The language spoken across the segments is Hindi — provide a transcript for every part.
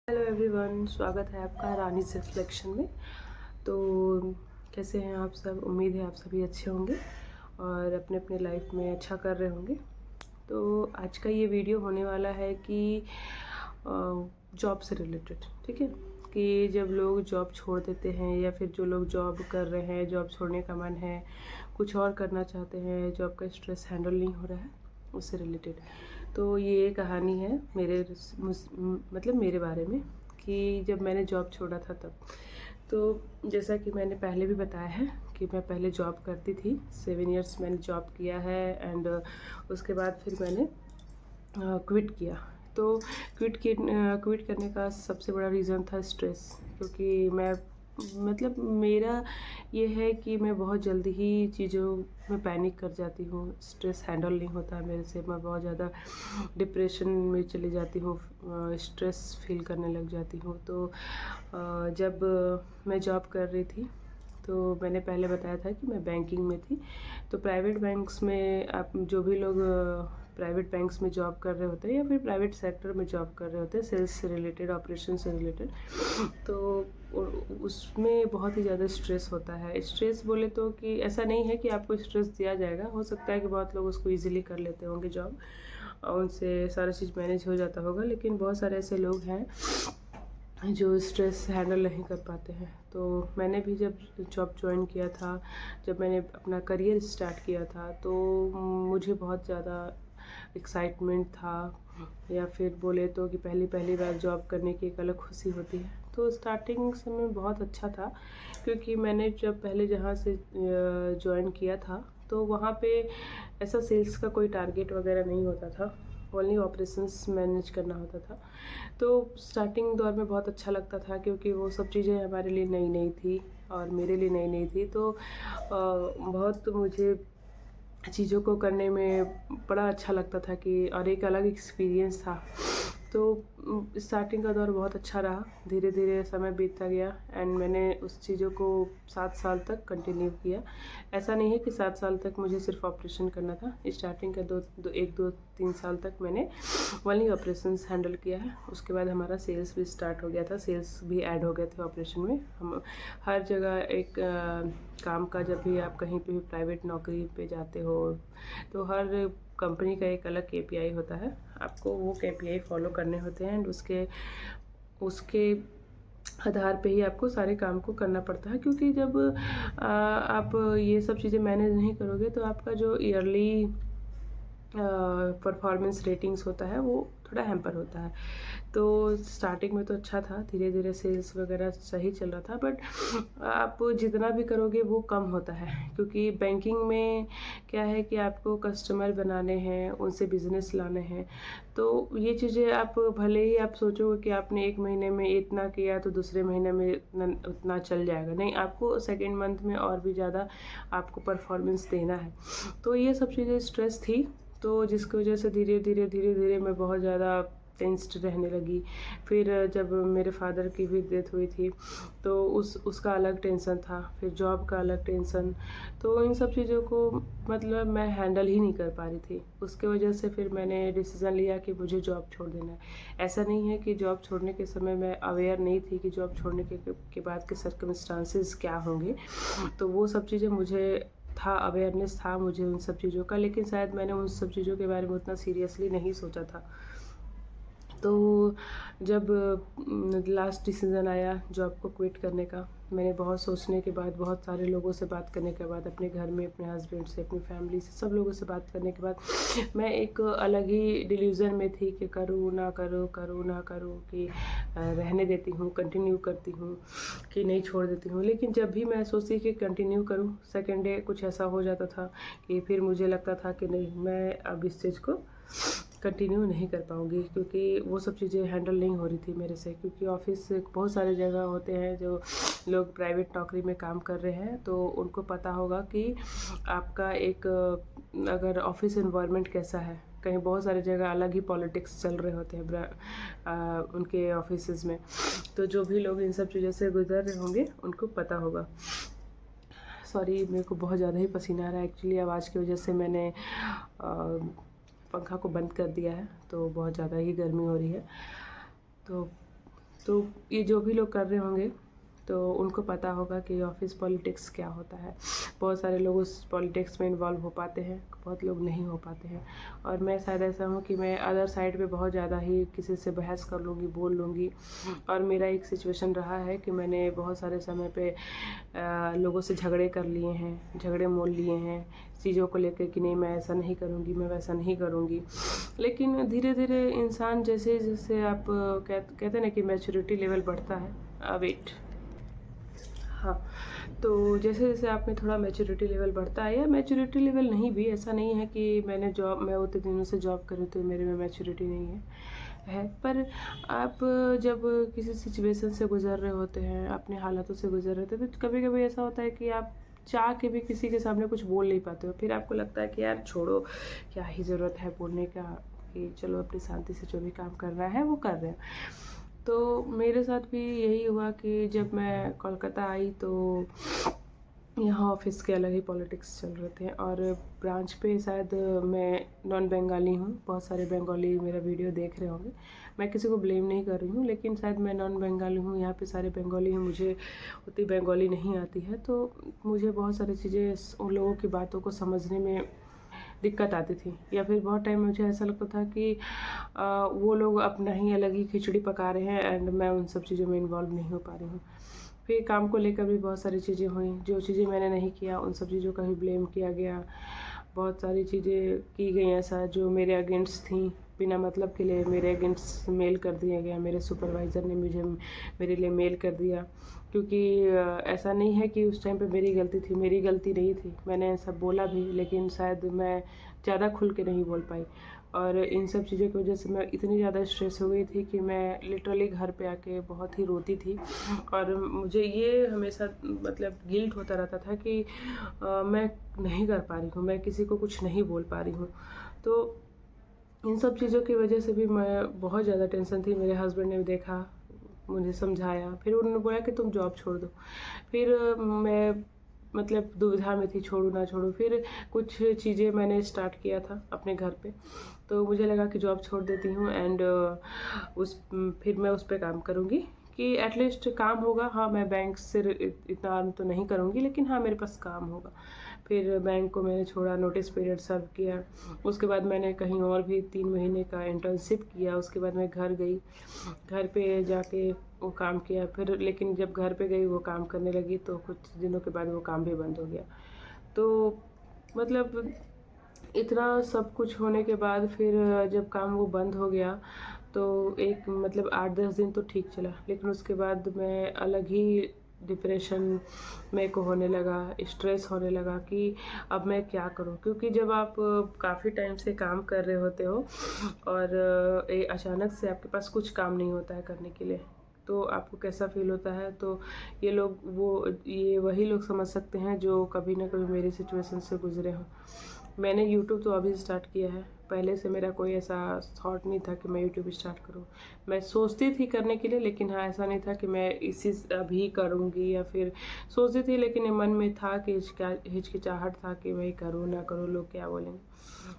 हेलो एवरीवन, स्वागत है आपका रानी सेल्फ सिलेक्शन में। तो कैसे हैं आप सब? उम्मीद है आप सभी अच्छे होंगे और अपने अपने लाइफ में अच्छा कर रहे होंगे। तो आज का ये वीडियो होने वाला है कि जॉब से रिलेटेड, ठीक है, कि जब लोग जॉब छोड़ देते हैं या फिर जो लोग जॉब कर रहे हैं, जॉब छोड़ने का मन है, कुछ और करना चाहते हैं, जॉब का स्ट्रेस हैंडल नहीं हो रहा है, उससे रिलेटेड। तो ये कहानी है मतलब मेरे बारे में, कि जब मैंने जॉब छोड़ा था तब। तो जैसा कि मैंने पहले भी बताया है कि मैं पहले जॉब करती थी, 7 इयर्स मैंने जॉब किया है एंड उसके बाद फिर मैंने क्विट किया। तो क्विट करने का सबसे बड़ा रीज़न था स्ट्रेस, क्योंकि मैं मतलब मेरा ये है कि मैं बहुत जल्दी ही चीज़ों में पैनिक कर जाती हूँ, स्ट्रेस हैंडल नहीं होता है मेरे से, मैं बहुत ज़्यादा डिप्रेशन में चली जाती हूँ, स्ट्रेस फील करने लग जाती हूँ। तो जब मैं जॉब कर रही थी तो मैंने पहले बताया था कि मैं बैंकिंग में थी। तो प्राइवेट बैंक्स में आप जो भी लोग प्राइवेट बैंक्स में जॉब कर रहे होते हैं या फिर प्राइवेट सेक्टर में जॉब कर रहे होते हैं, सेल्स से रिलेटेड, ऑपरेशन से रिलेटेड, तो उसमें बहुत ही ज़्यादा स्ट्रेस होता है। स्ट्रेस बोले तो कि ऐसा नहीं है कि आपको स्ट्रेस दिया जाएगा, हो सकता है कि बहुत लोग उसको ईजिली कर लेते होंगे जॉब, उनसे सारा चीज़ मैनेज हो जाता होगा, लेकिन बहुत सारे ऐसे लोग हैं जो स्ट्रेस हैंडल नहीं कर पाते हैं। तो मैंने भी जब जॉब ज्वाइन किया था, जब मैंने अपना करियर स्टार्ट किया था, तो मुझे बहुत ज़्यादा एक्साइटमेंट था, या फिर बोले तो कि पहली पहली बार जॉब करने की एक अलग खुशी होती है। तो स्टार्टिंग समय बहुत अच्छा था, क्योंकि मैंने जब पहले जहाँ से ज्वाइन किया था तो वहाँ पे ऐसा सेल्स का कोई टारगेट वगैरह नहीं होता था, ओनली ऑपरेशंस मैनेज करना होता था। तो स्टार्टिंग दौर में बहुत अच्छा लगता था, क्योंकि वो सब चीज़ें हमारे लिए नई नई थी और मेरे लिए नई नई थी। तो बहुत मुझे चीज़ों को करने में बड़ा अच्छा लगता था कि, और एक अलग एक्सपीरियंस था। तो स्टार्टिंग का दौर बहुत अच्छा रहा, धीरे धीरे समय बीतता गया एंड मैंने उस चीज़ों को 7 साल तक कंटिन्यू किया। ऐसा नहीं है कि 7 साल तक मुझे सिर्फ ऑपरेशन करना था। स्टार्टिंग का 1 2 3 साल तक मैंने ओनली ऑपरेशंस हैंडल किया है। उसके बाद हमारा सेल्स भी स्टार्ट हो गया था, सेल्स भी ऐड हो गए थे ऑपरेशन में। हम हर जगह एक काम का, जब भी आप कहीं पे भी प्राइवेट नौकरी पे जाते हो तो हर कंपनी का एक अलग केपीआई होता है, आपको वो केपीआई फॉलो करने होते हैं एंड उसके उसके आधार पे ही आपको सारे काम को करना पड़ता है। क्योंकि जब आप ये सब चीज़ें मैनेज नहीं करोगे तो आपका जो ईयरली परफॉर्मेंस रेटिंग्स होता है वो थोड़ा हैम्पर होता है। तो स्टार्टिंग में तो अच्छा था, धीरे धीरे सेल्स वगैरह सही चल रहा था, बट आप जितना भी करोगे वो कम होता है, क्योंकि बैंकिंग में क्या है कि आपको कस्टमर बनाने हैं, उनसे बिजनेस लाने हैं। तो ये चीज़ें आप भले ही आप सोचोगे कि आपने 1 महीने में इतना किया तो दूसरे महीने में उतना चल जाएगा, नहीं, आपको सेकेंड मंथ में और भी ज़्यादा आपको परफॉर्मेंस देना है। तो ये सब चीज़ें स्ट्रेस थी, तो जिसकी वजह से धीरे धीरे मैं बहुत ज़्यादा टेंस्ड रहने लगी। फिर जब मेरे फादर की भी डेथ हुई थी तो उसका अलग टेंशन था, फिर जॉब का अलग टेंशन। तो इन सब चीज़ों को मतलब मैं हैंडल ही नहीं कर पा रही थी। उसके वजह से फिर मैंने डिसीज़न लिया कि मुझे जॉब छोड़ देना है। ऐसा नहीं है कि जॉब छोड़ने के समय मैं अवेयर नहीं थी कि जॉब छोड़ने के बाद के सर्कमस्टांसेस क्या होंगे। तो वो सब चीज़ें मुझे था, अवेयरनेस था मुझे उन सब चीज़ों का, लेकिन शायद मैंने उन सब चीज़ों के बारे में उतना सीरियसली नहीं सोचा था। तो जब लास्ट डिसीज़न आया जॉब को क्विट करने का, मैंने बहुत सोचने के बाद, बहुत सारे लोगों से बात करने के बाद, अपने घर में अपने हस्बैंड से, अपनी फैमिली से, सब लोगों से बात करने के बाद मैं एक अलग ही डिल्यूज़न में थी कि करूँ ना करूँ, करूँ ना करूँ, कि रहने देती हूँ, कंटिन्यू करती हूँ, कि नहीं छोड़ देती हूँ। लेकिन जब भी मैं सोचती कि कंटिन्यू करूँ, सेकेंड डे कुछ ऐसा हो जाता था कि फिर मुझे लगता था कि नहीं, मैं अब इस चीज़ को कंटिन्यू नहीं कर पाऊँगी, क्योंकि वो सब चीज़ें हैंडल नहीं हो रही थी मेरे से। क्योंकि ऑफ़िस से बहुत सारे जगह होते हैं जो लोग प्राइवेट नौकरी में काम कर रहे हैं, तो उनको पता होगा कि आपका एक अगर ऑफ़िस एनवायरनमेंट कैसा है। कहीं बहुत सारी जगह अलग ही पॉलिटिक्स चल रहे होते हैं उनके ऑफिसेज़ में। तो जो भी लोग इन सब चीज़ों से गुज़र रहे होंगे उनको पता होगा। सॉरी, मेरे को बहुत ज़्यादा ही पसीना आ रहा है। एक्चुअली आवाज़ की वजह से मैंने पंखा को बंद कर दिया है, तो बहुत ज़्यादा ही गर्मी हो रही है। तो तो ये जो भी लोग कर रहे होंगे तो उनको पता होगा कि ऑफिस पॉलिटिक्स क्या होता है। बहुत सारे लोग उस पॉलिटिक्स में इन्वॉल्व हो पाते हैं, बहुत लोग नहीं हो पाते हैं। और मैं शायद ऐसा हूँ कि मैं अदर साइड पे बहुत ज़्यादा ही किसी से बहस कर लूँगी, बोल लूँगी। और मेरा एक सिचुएशन रहा है कि मैंने बहुत सारे समय पे लोगों से झगड़े कर लिए हैं, झगड़े मोल लिए हैं चीज़ों को लेकर कि नहीं मैं ऐसा नहीं करूँगी, मैं वैसा नहीं करूँगी। लेकिन धीरे धीरे इंसान जैसे जैसे आप कहते हैं ना कि मैच्योरिटी लेवल बढ़ता है। वेट, हाँ, तो जैसे जैसे आप में थोड़ा मैच्योरिटी लेवल बढ़ता है, या मैच्योरिटी लेवल नहीं भी, ऐसा नहीं है कि मैं उतने दिनों से जॉब करूँ तो मेरे में मैच्योरिटी नहीं है। पर आप जब किसी सिचुएशन से गुजर रहे होते हैं, अपने हालातों से गुजर रहे होते हैं, तो कभी कभी ऐसा होता है कि आप चाह के भी किसी के सामने कुछ बोल नहीं पाते हो। फिर आपको लगता है कि यार छोड़ो, क्या ही ज़रूरत है बोलने का, कि चलो अपनी शांति से जो भी काम करना है वो कर रहे हैं। तो मेरे साथ भी यही हुआ कि जब मैं कोलकाता आई तो यहाँ ऑफिस के अलग ही पॉलिटिक्स चल रहे थे। और ब्रांच पे शायद मैं नॉन बंगाली हूँ, बहुत सारे बंगाली मेरा वीडियो देख रहे होंगे। मैं किसी को ब्लेम नहीं कर रही हूँ, लेकिन शायद मैं नॉन बंगाली हूँ, यहाँ पे सारे बंगाली हैं, मुझे उतनी बंगाली नहीं आती है। तो मुझे बहुत सारी चीज़ें उन लोगों की बातों को समझने में दिक्कत आती थी, या फिर बहुत टाइम मुझे ऐसा लगता था कि वो लोग अपना ही अलग ही खिचड़ी पका रहे हैं एंड मैं उन सब चीज़ों में इन्वॉल्व नहीं हो पा रही हूँ। फिर काम को लेकर भी बहुत सारी चीज़ें हुई, जो चीज़ें मैंने नहीं किया उन सब चीज़ों का भी ब्लेम किया गया। बहुत सारी चीज़ें की गई ऐसा जो मेरे अगेंस्ट थी, बिना मतलब के लिए मेरे अगेंस्ट मेल कर दिया गया। मेरे सुपरवाइज़र ने मेरे लिए मेल कर दिया, क्योंकि ऐसा नहीं है कि उस टाइम पे मेरी गलती थी, मेरी गलती नहीं थी। मैंने सब बोला भी, लेकिन शायद मैं ज़्यादा खुल के नहीं बोल पाई। और इन सब चीज़ों की वजह से मैं इतनी ज़्यादा स्ट्रेस हो गई थी कि मैं लिटरली घर पे आके बहुत ही रोती थी। और मुझे ये हमेशा मतलब गिल्ट होता रहता था कि मैं नहीं कर पा रही हूँ, मैं किसी को कुछ नहीं बोल पा रही हूँ। तो इन सब चीज़ों की वजह से भी मैं बहुत ज़्यादा टेंशन थी। मेरे हस्बैंड ने भी देखा, मुझे समझाया, फिर उन्होंने बोला कि तुम जॉब छोड़ दो। फिर मैं मतलब दुविधा में थी, छोड़ूँ ना छोड़ूँ। फिर कुछ चीज़ें मैंने स्टार्ट किया था अपने घर पे, तो मुझे लगा कि जॉब छोड़ देती हूँ एंड फिर मैं उस पर काम करूँगी कि एटलीस्ट काम होगा। हाँ, मैं बैंक से इतना अर्न तो नहीं करूँगी, लेकिन हाँ मेरे पास काम होगा। फिर बैंक को मैंने छोड़ा, नोटिस पीरियड सर्व किया। उसके बाद मैंने कहीं और भी 3 महीने का इंटर्नशिप किया। उसके बाद मैं घर गई, घर पे जाके वो काम किया। फिर लेकिन जब घर पे गई वो काम करने लगी तो कुछ दिनों के बाद वो काम भी बंद हो गया। तो मतलब इतना सब कुछ होने के बाद फिर जब काम वो बंद हो गया तो एक मतलब 8-10 दिन तो ठीक चला, लेकिन उसके बाद मैं अलग ही डिप्रेशन मेरे को होने लगा, स्ट्रेस होने लगा कि अब मैं क्या करूं। क्योंकि जब आप काफ़ी टाइम से काम कर रहे होते हो और अचानक से आपके पास कुछ काम नहीं होता है करने के लिए, तो आपको कैसा फील होता है। तो ये वही लोग समझ सकते हैं जो कभी ना कभी मेरी सिचुएशन से गुजरे हों। मैंने यूट्यूब तो अभी स्टार्ट किया है, पहले से मेरा कोई ऐसा थॉट नहीं था कि मैं यूट्यूब स्टार्ट करूं। मैं सोचती थी करने के लिए, लेकिन हाँ ऐसा नहीं था कि मैं इसी अभी करूंगी, या फिर सोचती थी लेकिन ये मन में था कि हिचकिचाहट था कि मैं करूँ ना करूँ, लोग क्या बोलेंगे।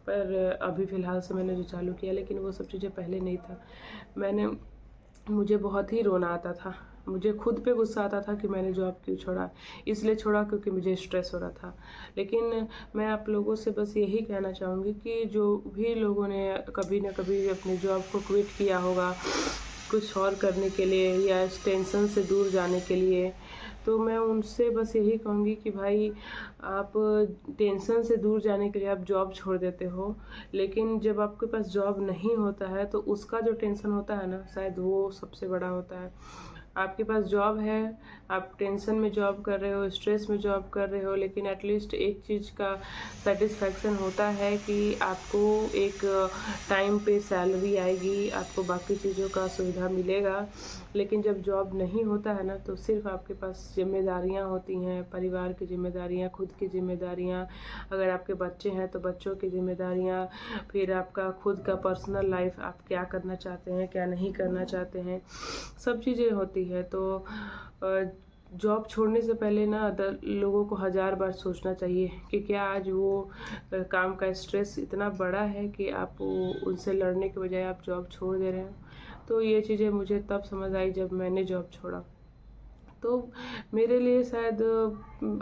पर अभी फ़िलहाल से मैंने जो चालू किया, लेकिन वो सब चीज़ें पहले नहीं था। मुझे बहुत ही रोना आता था, मुझे खुद पे गुस्सा आता था कि मैंने जॉब क्यों छोड़ा। इसलिए छोड़ा क्योंकि मुझे स्ट्रेस हो रहा था। लेकिन मैं आप लोगों से बस यही कहना चाहूँगी कि जो भी लोगों ने कभी ना कभी अपनी जॉब को क्विट किया होगा कुछ और करने के लिए या इस टेंशन से दूर जाने के लिए, तो मैं उनसे बस यही कहूँगी कि भाई आप टेंशन से दूर जाने के लिए आप जॉब छोड़ देते हो, लेकिन जब आपके पास जॉब नहीं होता है तो उसका जो टेंशन होता है ना, शायद वो सबसे बड़ा होता है। आपके पास जॉब है, आप टेंशन में जॉब कर रहे हो, स्ट्रेस में जॉब कर रहे हो, लेकिन एटलीस्ट एक चीज़ का सेटिस्फैक्शन होता है कि आपको एक टाइम पे सैलरी आएगी, आपको बाकी चीज़ों का सुविधा मिलेगा। लेकिन जब जॉब नहीं होता है ना, तो सिर्फ आपके पास जिम्मेदारियां होती हैं, परिवार की जिम्मेदारियां, खुद की जिम्मेदारियां, अगर आपके बच्चे हैं तो बच्चों की जिम्मेदारियां, फिर आपका खुद का पर्सनल लाइफ, आप क्या करना चाहते हैं क्या नहीं करना चाहते हैं, सब चीज़ें होती है। तो जॉब छोड़ने से पहले ना लोगों को 1000 बार सोचना चाहिए कि क्या आज वो काम का स्ट्रेस इतना बड़ा है कि आप उनसे लड़ने के बजाय आप जॉब छोड़ दे रहे हैं। तो ये चीज़ें मुझे तब समझ आई जब मैंने जॉब छोड़ा। तो मेरे लिए शायद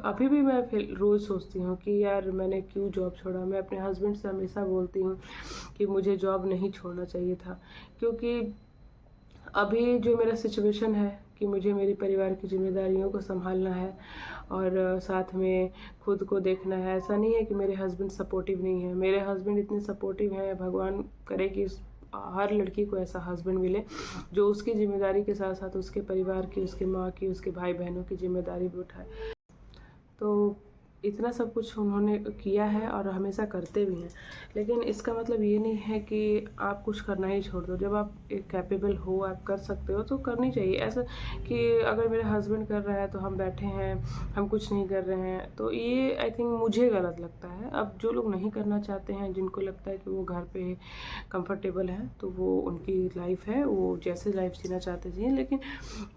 अभी भी मैं फिर रोज़ सोचती हूँ कि यार मैंने क्यों जॉब छोड़ा। मैं अपने हस्बैंड से हमेशा बोलती हूँ कि मुझे जॉब नहीं छोड़ना चाहिए था, क्योंकि अभी जो मेरा सिचुएशन है कि मुझे मेरे परिवार की ज़िम्मेदारियों को संभालना है और साथ में खुद को देखना है। ऐसा नहीं है कि मेरे हस्बैंड सपोर्टिव नहीं है, मेरे हस्बैंड इतने सपोर्टिव हैं। भगवान करे कि हर लड़की को ऐसा हस्बैंड मिले जो उसकी ज़िम्मेदारी के साथ साथ उसके परिवार की, उसके माँ की, उसके भाई बहनों की ज़िम्मेदारी भी उठाए। तो इतना सब कुछ उन्होंने किया है और हमेशा करते भी हैं। लेकिन इसका मतलब ये नहीं है कि आप कुछ करना ही छोड़ दो। जब आप एक कैपेबल हो, आप कर सकते हो तो करनी चाहिए। ऐसा कि अगर मेरे हस्बैंड कर रहा है तो हम बैठे हैं, हम कुछ नहीं कर रहे हैं, तो ये आई थिंक मुझे गलत लगता है। अब जो लोग नहीं करना चाहते हैं, जिनको लगता है कि वो घर पे कंफर्टेबल हैं, तो वो उनकी लाइफ है, वो जैसे लाइफ जीना चाहते जिए। लेकिन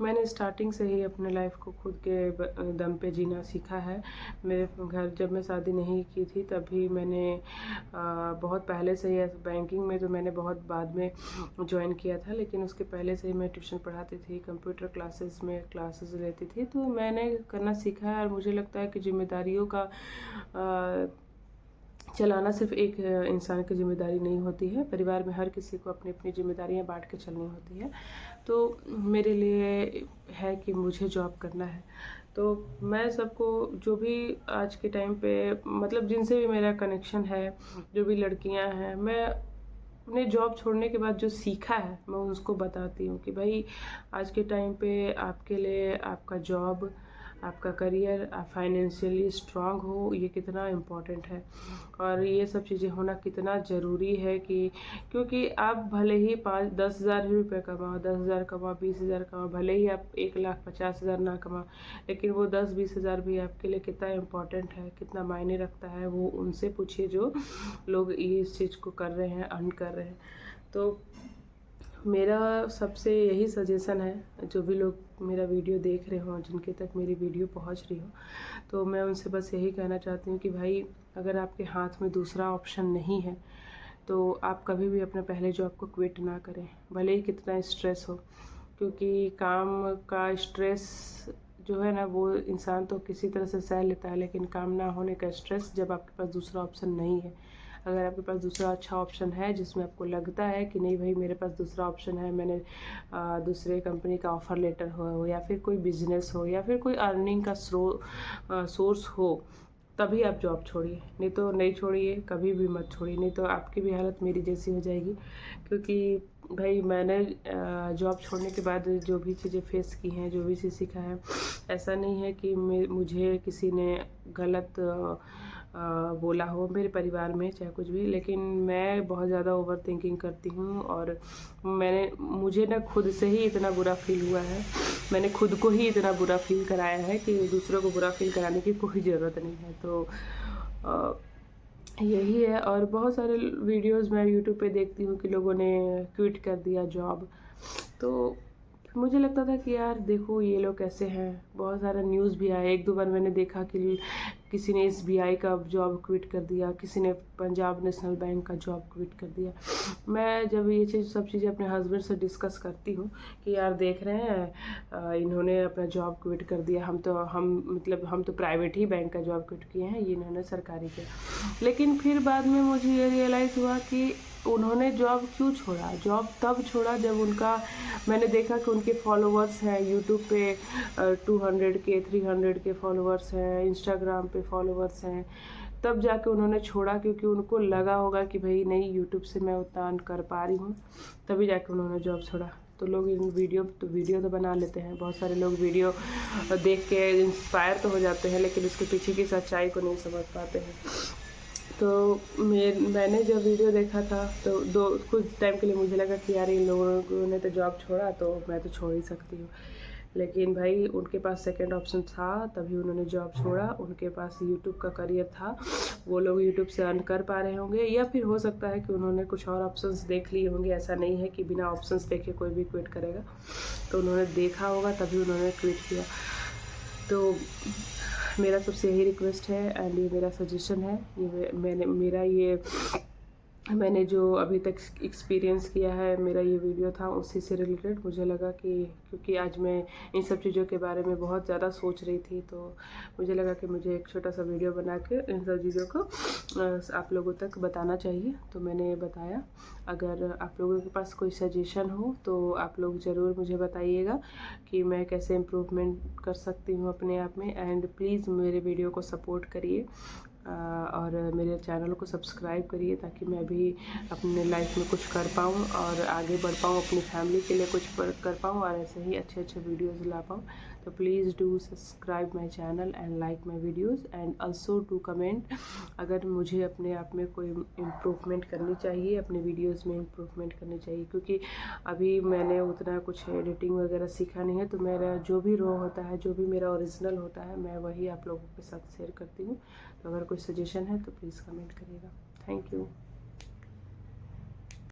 मैंने स्टार्टिंग से ही अपने लाइफ को खुद के दम पे जीना सीखा है। मेरे घर जब मैं शादी नहीं की थी तभी मैंने बहुत पहले से ही बैंकिंग में तो मैंने बहुत बाद में ज्वाइन किया था, लेकिन उसके पहले से ही मैं ट्यूशन पढ़ाती थी, कंप्यूटर क्लासेस में क्लासेस लेती थी। तो मैंने करना सीखा है और मुझे लगता है कि जिम्मेदारियों का चलाना सिर्फ एक इंसान की जिम्मेदारी नहीं होती है। परिवार में हर किसी को अपनी अपनी जिम्मेदारियां बांट के चलनी होती है। तो मेरे लिए है कि मुझे जॉब करना है। तो मैं सबको, जो भी आज के टाइम पे मतलब जिनसे भी मेरा कनेक्शन है, जो भी लड़कियां हैं, मैं अपने जॉब छोड़ने के बाद जो सीखा है मैं उसको बताती हूँ कि भाई आज के टाइम पे आपके लिए आपका जॉब, आपका करियर, आप फाइनेंशियली स्ट्रांग हो, ये कितना इम्पोर्टेंट है और ये सब चीज़ें होना कितना ज़रूरी है। कि क्योंकि आप भले ही 5-10 हज़ार ही रुपये कमाओ, 10 हज़ार कमाओ, 20 हज़ार कमाओ, भले ही आप 1,50,000 ना कमाओ, लेकिन वो 10-20 हज़ार भी आपके लिए कितना इम्पोर्टेंट है, कितना मायने रखता है, वो उनसे पूछिए जो लोग ये इस चीज़ को कर रहे हैं, अर्न कर रहे हैं। तो मेरा सबसे यही सजेशन है, जो भी लोग मेरा वीडियो देख रहे हों, जिनके तक मेरी वीडियो पहुंच रही हो, तो मैं उनसे बस यही कहना चाहती हूँ कि भाई अगर आपके हाथ में दूसरा ऑप्शन नहीं है तो आप कभी भी अपने पहले जॉब को क्विट ना करें, भले ही कितना स्ट्रेस हो। क्योंकि काम का स्ट्रेस जो है ना, वो इंसान तो किसी तरह से सह लेता है, लेकिन काम ना होने का स्ट्रेस जब आपके पास दूसरा ऑप्शन नहीं है। अगर आपके पास दूसरा अच्छा ऑप्शन है जिसमें आपको लगता है कि नहीं भाई मेरे पास दूसरा ऑप्शन है, मैंने दूसरे कंपनी का ऑफ़र लेटर हो या फिर कोई बिजनेस हो या फिर कोई अर्निंग का सोर्स हो, तभी आप जॉब छोड़िए। नहीं तो नहीं छोड़िए, कभी भी मत छोड़िए, नहीं तो आपकी भी हालत मेरी जैसी हो जाएगी। क्योंकि भाई मैंने जॉब छोड़ने के बाद जो भी चीज़ें फेस की हैं, जो भी चीज़ सीखा है, ऐसा नहीं है कि मुझे किसी ने गलत बोला हो मेरे परिवार में, चाहे कुछ भी, लेकिन मैं बहुत ज़्यादा ओवर थिंकिंग करती हूँ और मुझे ना खुद से ही इतना बुरा फील हुआ है, मैंने खुद को ही इतना बुरा फील कराया है कि दूसरों को बुरा फील कराने की कोई ज़रूरत नहीं है। तो यही है। और बहुत सारे वीडियोस मैं यूट्यूब पे देखती हूँ कि लोगों ने क्विट कर दिया जॉब, तो मुझे लगता था कि यार देखो ये लोग कैसे हैं। बहुत सारा न्यूज़ भी आया, 1-2 बार मैंने देखा कि किसी ने SBI का जॉब क्विट कर दिया, किसी ने पंजाब नेशनल बैंक का जॉब क्विट कर दिया। मैं जब ये सब चीज़ें अपने हस्बैंड से डिस्कस करती हूँ कि यार देख रहे हैं इन्होंने अपना जॉब क्विट कर दिया, हम तो प्राइवेट ही बैंक का जॉब क्विट किए हैं, ये इन्होंने सरकारी किया। लेकिन फिर बाद में मुझे ये रियलाइज़ हुआ कि उन्होंने जॉब क्यों छोड़ा। जॉब तब छोड़ा जब मैंने देखा कि उनके फॉलोवर्स हैं यूट्यूब पे 200 के 300 के फॉलोवर्स हैं, इंस्टाग्राम पे फॉलोवर्स हैं, तब जाके उन्होंने छोड़ा। क्योंकि उनको लगा होगा कि भाई नहीं, यूट्यूब से मैं उतना अर्न कर पा रही हूँ, तभी जाके उन्होंने जॉब छोड़ा। तो लोग वीडियो तो बना लेते हैं, बहुत सारे लोग वीडियो देख के इंस्पायर तो हो जाते हैं, लेकिन उसके पीछे की सच्चाई को नहीं समझ पाते हैं। तो मैंने जब वीडियो देखा था तो कुछ टाइम के लिए मुझे लगा कि यार इन लोगों ने तो जॉब छोड़ा तो मैं तो छोड़ ही सकती हूँ। लेकिन भाई उनके पास सेकंड ऑप्शन था, तभी उन्होंने जॉब छोड़ा। उनके पास यूट्यूब का करियर था, वो लोग यूट्यूब से अर्न कर पा रहे होंगे, या फिर हो सकता है कि उन्होंने कुछ और ऑप्शंस देख लिए होंगे। ऐसा नहीं है कि बिना ऑप्शंस देखे कोई भी क्विट करेगा, तो उन्होंने देखा होगा तभी उन्होंने क्विट किया। तो मेरा सबसे यही रिक्वेस्ट है एंड ये मेरा सजेशन है, मेरा ये मैंने जो अभी तक एक्सपीरियंस किया है, मेरा ये वीडियो था उसी से रिलेटेड। मुझे लगा कि क्योंकि आज मैं इन सब चीज़ों के बारे में बहुत ज़्यादा सोच रही थी, तो मुझे लगा कि मुझे एक छोटा सा वीडियो बना के इन सब चीज़ों को आप लोगों तक बताना चाहिए, तो मैंने बताया। अगर आप लोगों के पास कोई सजेशन हो तो आप लोग ज़रूर मुझे बताइएगा कि मैं कैसे इम्प्रूवमेंट कर सकती हूँ अपने आप में। एंड प्लीज़ मेरे वीडियो को सपोर्ट करिए और मेरे चैनल को सब्सक्राइब करिए, ताकि मैं भी अपने लाइफ में कुछ कर पाऊँ और आगे बढ़ पाऊँ, अपनी फैमिली के लिए कुछ कर पाऊँ और ऐसे ही अच्छे अच्छे वीडियोस ला पाऊँ। तो please do subscribe my channel and like my videos and also do comment. अगर मुझे अपने आप में कोई इम्प्रूवमेंट करनी चाहिए, अपने वीडियोस में इम्प्रूवमेंट करनी चाहिए, क्योंकि अभी मैंने उतना कुछ एडिटिंग वगैरह सीखा नहीं है। तो मेरा जो भी रो होता है, जो भी मेरा ओरिजिनल होता है, मैं वही आप लोगों के साथ शेयर करती हूँ। तो अगर कोई सजेशन है तो प्लीज़ कमेंट करिएगा। Thank you.